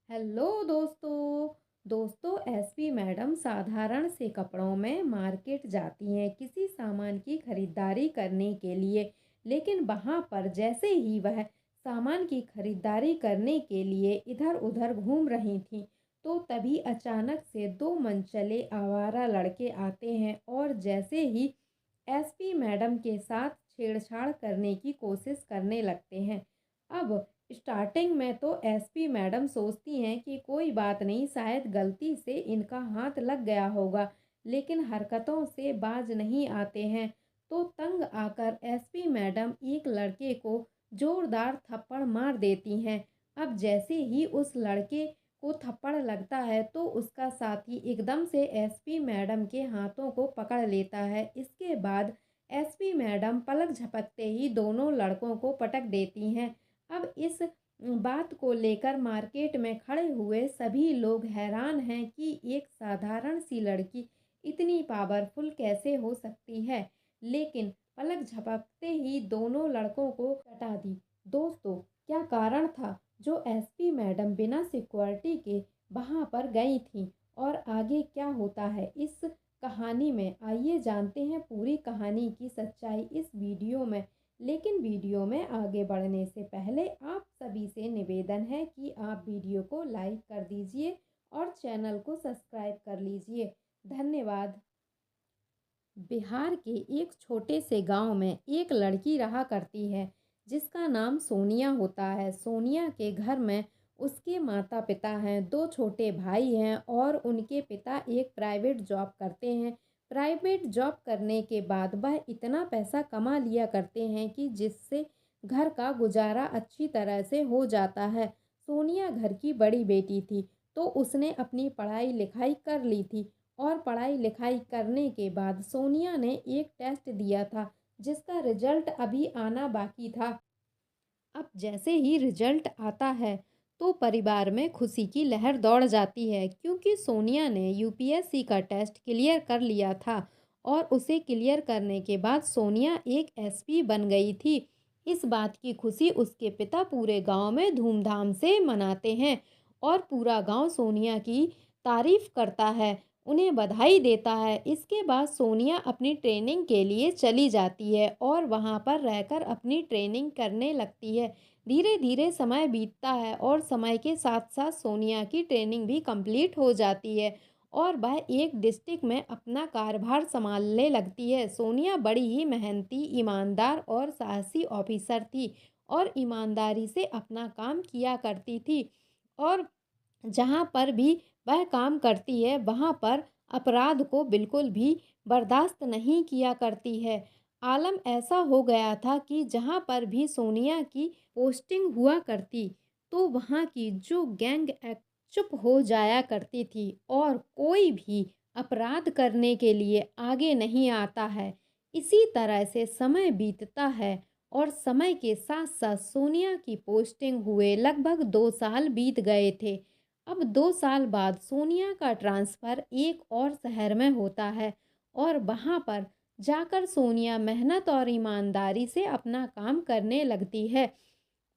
Hello दोस्तों SP madam साधारण से कपड़ों में मार्केट जाती हैं किसी सामान की खरीदारी करने के लिए। लेकिन वहां पर जैसे ही वह सामान की खरीदारी करने के लिए इधर उधर घूम रही थीं, तो तभी अचानक से दो मनचले आवारा लड़के आते हैं और जैसे ही एसपी मैडम के साथ छेड़छाड़ करने की कोशिश करने लगते हैं। अब स्टार्टिंग में तो एसपी मैडम सोचती हैं कि कोई बात नहीं, शायद गलती से इनका हाथ लग गया होगा, लेकिन हरकतों से बाज नहीं आते हैं। तो तंग आकर एसपी मैडम एक लड़के को जोरदार थप्पड़ मार देती हैं। अब जैसे ही उस लड़के को थप्पड़ लगता है तो उसका साथी एकदम से एसपी मैडम के हाथों को पकड़ लेता है। इसके बाद एसपी मैडम पलक झपकते ही दोनों लड़कों को पटक देती हैं। अब इस बात को लेकर मार्केट में खड़े हुए सभी लोग हैरान हैं कि एक साधारण सी लड़की इतनी पावरफुल कैसे हो सकती है। लेकिन पलक झपकते ही दोनों लड़कों को हटा दी। दोस्तों, क्या कारण था जो एसपी मैडम बिना सिक्योरिटी के वहां पर गई थी, और आगे क्या होता है इस कहानी में, आइए जानते हैं पूरी कहानी की सच्चाई इस वीडियो में। लेकिन वीडियो में आगे बढ़ने से पहले आप सभी से निवेदन है कि आप वीडियो को लाइक कर दीजिए और चैनल को सब्सक्राइब कर लीजिए। धन्यवाद। बिहार के एक छोटे से गांव में एक लड़की रहा करती है जिसका नाम सोनिया होता है। सोनिया के घर में उसके माता पिता हैं, दो छोटे भाई हैं और उनके पिता एक प्राइवेट जॉब करते हैं। प्राइवेट जॉब करने के बाद वह इतना पैसा कमा लिया करते हैं कि जिससे घर का गुजारा अच्छी तरह से हो जाता है। सोनिया घर की बड़ी बेटी थी, तो उसने अपनी पढ़ाई लिखाई कर ली थी, और पढ़ाई लिखाई करने के बाद सोनिया ने एक टेस्ट दिया था जिसका रिजल्ट अभी आना बाकी था। अब जैसे ही रिजल्ट आता है तो परिवार में खुशी की लहर दौड़ जाती है, क्योंकि सोनिया ने यूपीएससी का टेस्ट क्लियर कर लिया था और उसे क्लियर करने के बाद सोनिया एक एसपी बन गई थी। इस बात की खुशी उसके पिता पूरे गांव में धूमधाम से मनाते हैं और पूरा गांव सोनिया की तारीफ करता है, उन्हें बधाई देता है। इसके बाद सोनिया अपनी ट्रेनिंग के लिए चली जाती है और वहां पर रहकर अपनी ट्रेनिंग करने लगती है। धीरे धीरे समय बीतता है और समय के साथ साथ सोनिया की ट्रेनिंग भी कंप्लीट हो जाती है और वह एक डिस्ट्रिक्ट में अपना कार्यभार संभालने लगती है। सोनिया बड़ी ही मेहनती, ईमानदार और साहसी ऑफिसर थी और ईमानदारी से अपना काम किया करती थी। और जहाँ पर भी वह काम करती है वहाँ पर अपराध को बिल्कुल भी बर्दाश्त नहीं किया करती है। आलम ऐसा हो गया था कि जहाँ पर भी सोनिया की पोस्टिंग हुआ करती, तो वहाँ की जो गैंग चुप हो जाया करती थी और कोई भी अपराध करने के लिए आगे नहीं आता है। इसी तरह से समय बीतता है और समय के साथ साथ सोनिया की पोस्टिंग हुए लगभग 2 साल बीत गए थे। अब 2 साल बाद सोनिया का ट्रांसफ़र एक और शहर में होता है और वहाँ पर जाकर सोनिया मेहनत और ईमानदारी से अपना काम करने लगती है।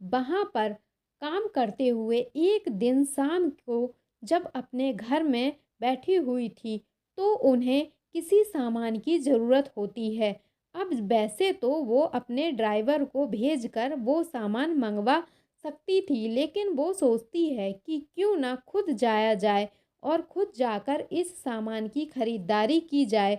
वहाँ पर काम करते हुए एक दिन शाम को जब अपने घर में बैठी हुई थी, तो उन्हें किसी सामान की ज़रूरत होती है। अब वैसे तो वो अपने ड्राइवर को भेजकर वो सामान मंगवा सकती थी, लेकिन वो सोचती है कि क्यों ना खुद जाया जाए और खुद जाकर इस सामान की खरीदारी की जाए।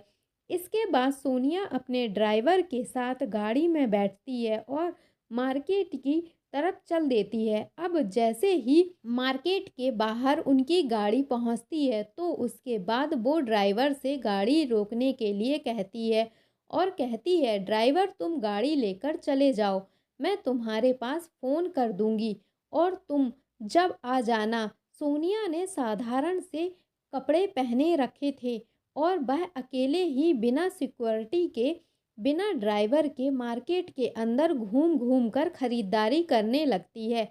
इसके बाद सोनिया अपने ड्राइवर के साथ गाड़ी में बैठती है और मार्केट की तरफ चल देती है। अब जैसे ही मार्केट के बाहर उनकी गाड़ी पहुंचती है, तो उसके बाद वो ड्राइवर से गाड़ी रोकने के लिए कहती है और कहती है, ड्राइवर तुम गाड़ी लेकर चले जाओ, मैं तुम्हारे पास फ़ोन कर दूंगी और तुम जब आ जाना। सोनिया ने साधारण से कपड़े पहने रखे थे और वह अकेले ही बिना सिक्योरिटी के, बिना ड्राइवर के मार्केट के अंदर घूम घूम कर खरीदारी करने लगती है,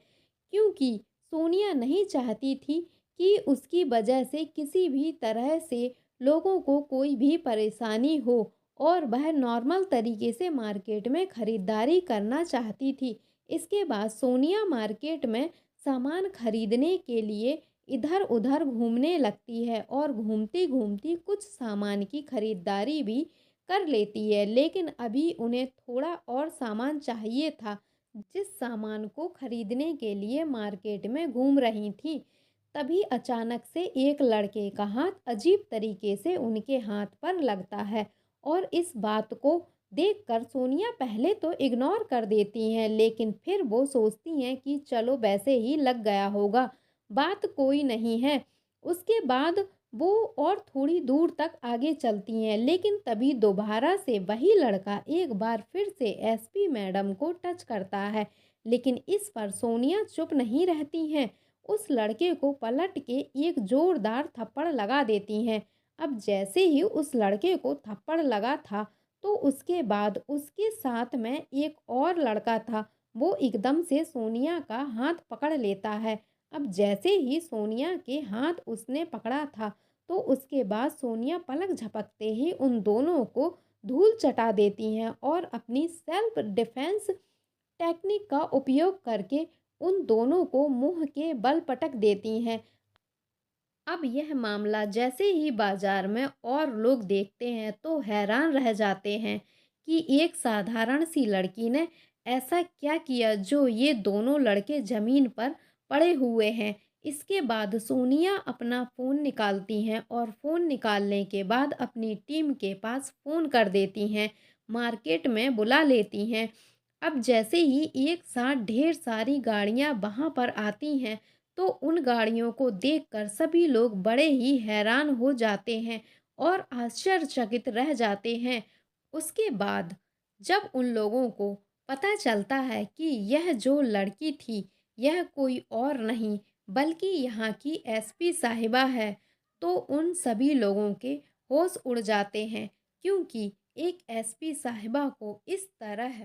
क्योंकि सोनिया नहीं चाहती थी कि उसकी वजह से किसी भी तरह से लोगों को कोई भी परेशानी हो, और वह नॉर्मल तरीके से मार्केट में खरीदारी करना चाहती थी। इसके बाद सोनिया मार्केट में सामान खरीदने के लिए इधर-उधर घूमने लगती है और घूमती-घूमती कुछ सामान की खरीदारी भी कर लेती है। लेकिन अभी उन्हें थोड़ा और सामान चाहिए था। जिस सामान को खरीदने के लिए मार्केट में घूम रही थीं, तभी अचानक से एक लड़के का हाथ अजीब तरीके से उनके हाथ पर लगता है और इस बात को देखकर सोनिया पहले तो इग्नोर कर देती हैं, लेकिन फिर वो सोचती हैं कि चलो वैसे ही लग गया होगा, बात कोई नहीं है। उसके बाद वो और थोड़ी दूर तक आगे चलती हैं, लेकिन तभी दोबारा से वही लड़का एक बार फिर से एसपी मैडम को टच करता है। लेकिन इस पर सोनिया चुप नहीं रहती हैं, उस लड़के को पलट के एक जोरदार थप्पड़ लगा देती हैं। अब जैसे ही उस लड़के को थप्पड़ लगा था, तो उसके बाद उसके साथ में एक और लड़का था, वो एकदम से सोनिया का हाथ पकड़ लेता है। अब जैसे ही सोनिया के हाथ उसने पकड़ा था, तो उसके बाद सोनिया पलक झपकते ही उन दोनों को धूल चटा देती हैं और अपनी सेल्फ डिफेंस टेक्निक का उपयोग करके उन दोनों को मुंह के बल पटक देती हैं। अब यह मामला जैसे ही बाजार में और लोग देखते हैं तो हैरान रह जाते हैं कि एक साधारण सी लड़की ने ऐसा क्या किया जो ये दोनों लड़के जमीन पर पड़े हुए हैं। इसके बाद सोनिया अपना फ़ोन निकालती हैं और फ़ोन निकालने के बाद अपनी टीम के पास फ़ोन कर देती हैं, मार्केट में बुला लेती हैं। अब जैसे ही एक साथ ढेर सारी गाड़ियां वहां पर आती हैं, तो उन गाड़ियों को देखकर सभी लोग बड़े ही हैरान हो जाते हैं और आश्चर्यचकित रह जाते हैं। उसके बाद जब उन लोगों को पता चलता है कि यह जो लड़की थी, यह कोई और नहीं बल्कि यहाँ की एसपी साहिबा है, तो उन सभी लोगों के होश उड़ जाते हैं, क्योंकि एक एसपी साहिबा को इस तरह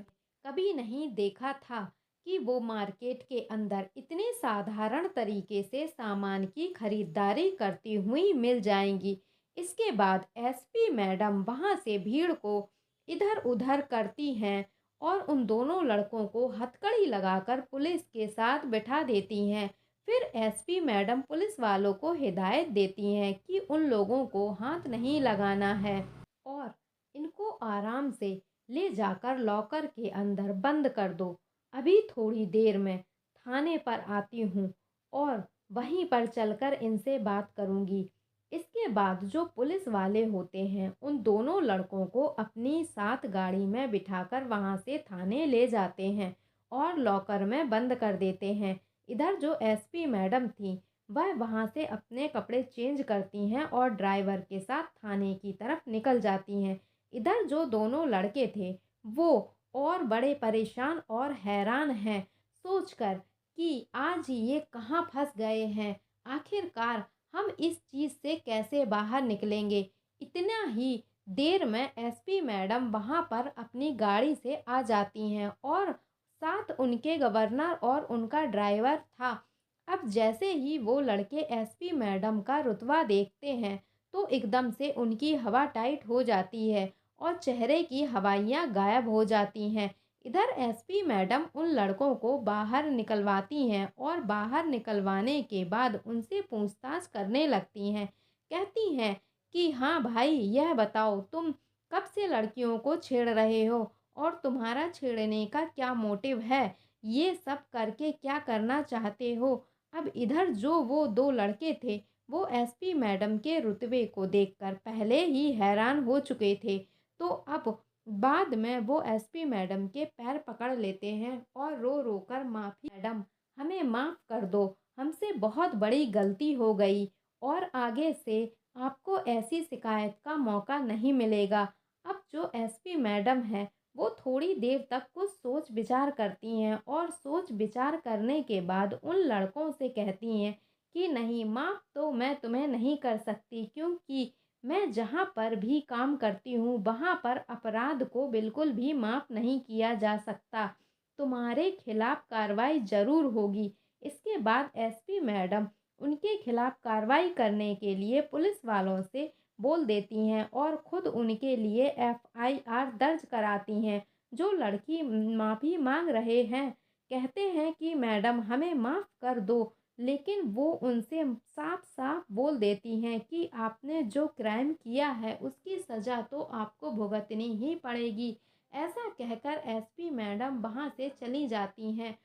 कभी नहीं देखा था कि वो मार्केट के अंदर इतने साधारण तरीके से सामान की खरीदारी करती हुई मिल जाएंगी। इसके बाद एसपी मैडम वहां से भीड़ को इधर उधर करती हैं और उन दोनों लड़कों को हथकड़ी लगाकर पुलिस के साथ बिठा देती हैं। फिर एसपी मैडम पुलिस वालों को हिदायत देती हैं कि उन लोगों को हाथ नहीं लगाना है और इनको आराम से ले जाकर लॉकर के अंदर बंद कर दो। अभी थोड़ी देर में थाने पर आती हूँ और वहीं पर चलकर इनसे बात करूँगी। इसके बाद जो पुलिस वाले होते हैं उन दोनों लड़कों को अपनी साथ गाड़ी में बिठाकर वहां से थाने ले जाते हैं और लॉकर में बंद कर देते हैं। इधर जो एसपी मैडम थी, वह वहां से अपने कपड़े चेंज करती हैं और ड्राइवर के साथ थाने की तरफ निकल जाती हैं। इधर जो दोनों लड़के थे, वो और बड़े परेशान और हैरान हैं सोचकर कि आज ये कहाँ फंस गए हैं। आखिरकार हम इस चीज़ से कैसे बाहर निकलेंगे। इतना ही देर में एसपी मैडम वहाँ पर अपनी गाड़ी से आ जाती हैं और साथ उनके गवर्नर और उनका ड्राइवर था। अब जैसे ही वो लड़के एसपी मैडम का रुतबा देखते हैं, तो एकदम से उनकी हवा टाइट हो जाती है और चेहरे की हवाइयाँ गायब हो जाती हैं। इधर एसपी मैडम उन लड़कों को बाहर निकलवाती हैं और बाहर निकलवाने के बाद उनसे पूछताछ करने लगती हैं। कहती हैं कि हाँ भाई, यह बताओ तुम कब से लड़कियों को छेड़ रहे हो और तुम्हारा छेड़ने का क्या मोटिव है, ये सब करके क्या करना चाहते हो। अब इधर जो वो दो लड़के थे, वो एसपी मैडम के रुतबे को देखकर पहले ही हैरान हो चुके थे, तो अब बाद में वो एसपी मैडम के पैर पकड़ लेते हैं और रो रो कर माफ़ी, मैडम हमें माफ़ कर दो, हमसे बहुत बड़ी गलती हो गई और आगे से आपको ऐसी शिकायत का मौका नहीं मिलेगा। अब जो एसपी मैडम है, वो थोड़ी देर तक कुछ सोच विचार करती हैं और सोच विचार करने के बाद उन लड़कों से कहती हैं कि नहीं, माफ़ तो मैं तुम्हें नहीं कर सकती, क्योंकि मैं जहाँ पर भी काम करती हूँ वहाँ पर अपराध को बिल्कुल भी माफ़ नहीं किया जा सकता। तुम्हारे खिलाफ कार्रवाई ज़रूर होगी। इसके बाद एसपी मैडम उनके खिलाफ कार्रवाई करने के लिए पुलिस वालों से बोल देती हैं और खुद उनके लिए एफआईआर दर्ज कराती हैं। जो लड़की माफ़ी मांग रहे हैं, कहते हैं कि मैडम हमें माफ़ कर दो, लेकिन वो उनसे साफ-साफ बोल देती हैं कि आपने जो क्राइम किया है उसकी सज़ा तो आपको भुगतनी ही पड़ेगी। ऐसा कहकर एसपी मैडम वहाँ से चली जाती हैं।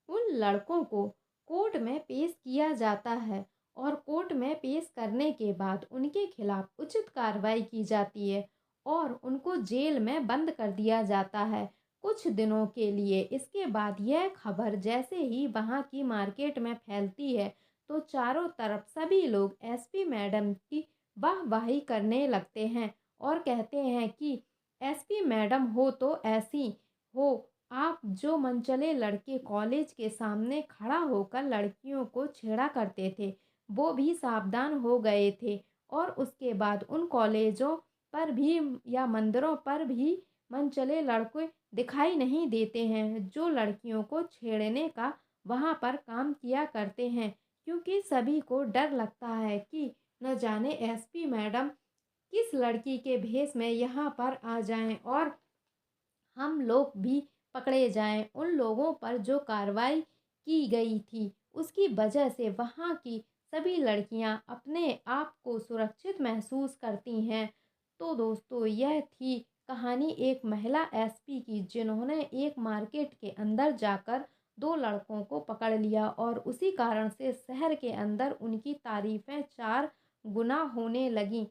उन लड़कों को कोर्ट में पेश किया जाता है और कोर्ट में पेश करने के बाद उनके खिलाफ उचित कार्रवाई की जाती है और उनको जेल में बंद कर दिया जाता है कुछ दिनों के लिए। इसके बाद यह खबर जैसे ही वहाँ की मार्केट में फैलती है तो चारों तरफ सभी लोग एसपी मैडम की वाहवाही करने लगते हैं और कहते हैं कि एसपी मैडम हो तो ऐसी हो, आप जो मनचले लड़के कॉलेज के सामने खड़ा होकर लड़कियों को छेड़ा करते थे, वो भी सावधान हो गए थे और उसके बाद उन कॉलेजों पर भी या मंदिरों पर भी मनचले लड़के दिखाई नहीं देते हैं, जो लड़कियों को छेड़ने का वहाँ पर काम किया करते हैं, क्योंकि सभी को डर लगता है कि न जाने एसपी मैडम किस लड़की के भेष में यहाँ पर आ जाएं और हम लोग भी पकड़े जाएं। उन लोगों पर जो कार्रवाई की गई थी उसकी वजह से वहाँ की सभी लड़कियां अपने आप को सुरक्षित महसूस करती हैं। तो दोस्तों यह थी कहानी एक महिला एसपी की, जिन्होंने एक मार्केट के अंदर जाकर दो लड़कों को पकड़ लिया और उसी कारण से शहर के अंदर उनकी तारीफें चार गुना होने लगीं।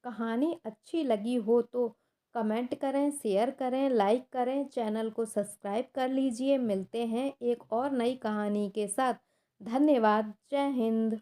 कहानी अच्छी लगी हो तो कमेंट करें, शेयर करें, लाइक करें, चैनल को सब्सक्राइब कर लीजिए। मिलते हैं एक और नई कहानी के साथ। धन्यवाद। जय हिंद।